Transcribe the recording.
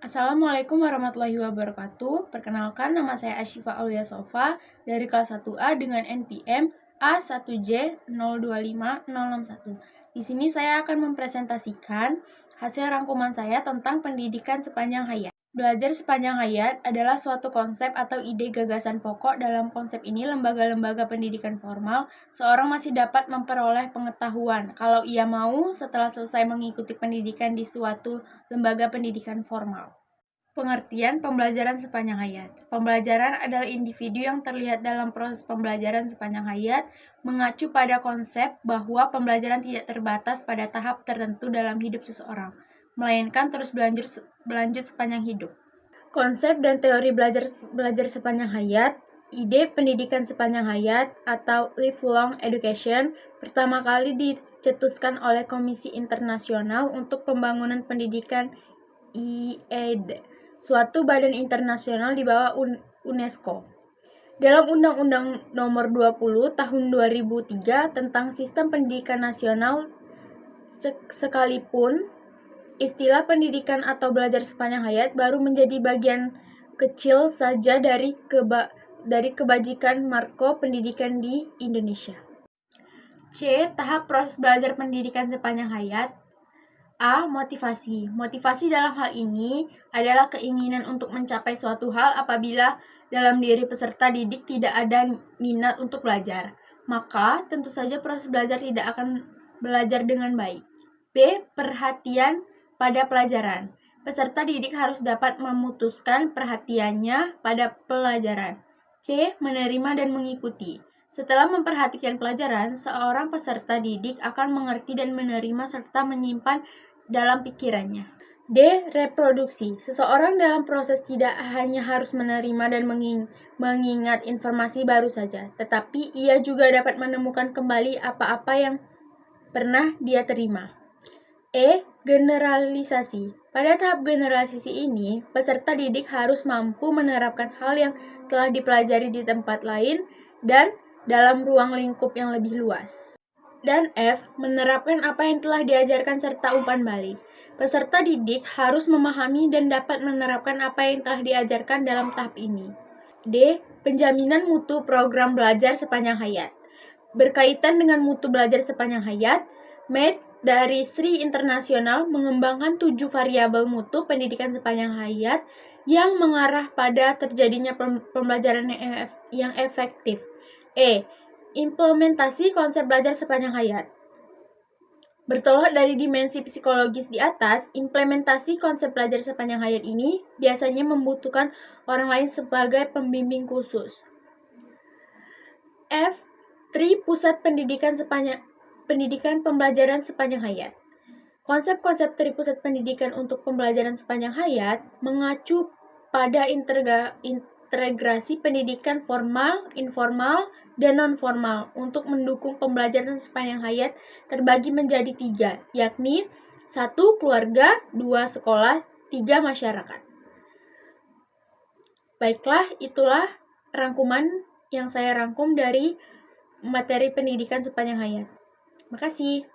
Assalamualaikum warahmatullahi wabarakatuh. Perkenalkan, nama saya Asyifa Aulia Sofa dari kelas 1A dengan NPM A1J025061. Di sini saya akan mempresentasikan hasil rangkuman saya tentang pendidikan sepanjang hayat. Belajar sepanjang hayat adalah suatu konsep atau ide gagasan pokok. Dalam konsep ini, lembaga-lembaga pendidikan formal, seorang masih dapat memperoleh pengetahuan kalau ia mau setelah selesai mengikuti pendidikan di suatu lembaga pendidikan formal. Pengertian pembelajaran sepanjang hayat. Pembelajaran adalah individu yang terlihat dalam proses pembelajaran sepanjang hayat, mengacu pada konsep bahwa pembelajaran tidak terbatas pada tahap tertentu dalam hidup seseorang, melainkan terus berlanjut sepanjang hidup. Konsep dan teori belajar sepanjang hayat. Ide pendidikan sepanjang hayat atau lifelong education pertama kali dicetuskan oleh Komisi Internasional untuk Pembangunan Pendidikan IED, suatu badan internasional di bawah UNESCO. Dalam Undang-Undang Nomor 20 Tahun 2003 tentang Sistem Pendidikan Nasional, sekalipun istilah pendidikan atau belajar sepanjang hayat baru menjadi bagian kecil saja dari kebajikan Marko Pendidikan di Indonesia. C. Tahap proses belajar pendidikan sepanjang hayat. A. Motivasi. Motivasi dalam hal ini adalah keinginan untuk mencapai suatu hal. Apabila dalam diri peserta didik tidak ada minat untuk belajar, maka tentu saja proses belajar tidak akan belajar dengan baik. B. Perhatian pada pelajaran. Peserta didik harus dapat memutuskan perhatiannya pada pelajaran. C. Menerima dan mengikuti. Setelah memperhatikan pelajaran, seorang peserta didik akan mengerti dan menerima serta menyimpan dalam pikirannya. D. Reproduksi. Seseorang dalam proses tidak hanya harus menerima dan mengingat informasi baru saja, tetapi ia juga dapat menemukan kembali apa-apa yang pernah dia terima. E. Generalisasi. Pada tahap generalisasi ini, peserta didik harus mampu menerapkan hal yang telah dipelajari di tempat lain dan dalam ruang lingkup yang lebih luas. Dan F. Menerapkan apa yang telah diajarkan serta umpan balik. Peserta didik harus memahami dan dapat menerapkan apa yang telah diajarkan dalam tahap ini. D. Penjaminan mutu program belajar sepanjang hayat. Berkaitan dengan mutu belajar sepanjang hayat, MED dari Sri Internasional mengembangkan 7 variabel mutu pendidikan sepanjang hayat yang mengarah pada terjadinya pembelajaran yang efektif. E. Implementasi konsep belajar sepanjang hayat. Bertolak dari dimensi psikologis di atas, implementasi konsep belajar sepanjang hayat ini biasanya membutuhkan orang lain sebagai pembimbing khusus. F. Tri Pusat Pendidikan Pembelajaran Sepanjang Hayat. Konsep-konsep Tri Pusat Pendidikan untuk pembelajaran sepanjang hayat mengacu pada integrasi pendidikan formal, informal, dan non-formal untuk mendukung pembelajaran sepanjang hayat terbagi menjadi 3, yakni 1. Keluarga, 2. Sekolah, 3. Masyarakat. Baiklah, itulah rangkuman yang saya rangkum dari materi pendidikan sepanjang hayat. Terima kasih.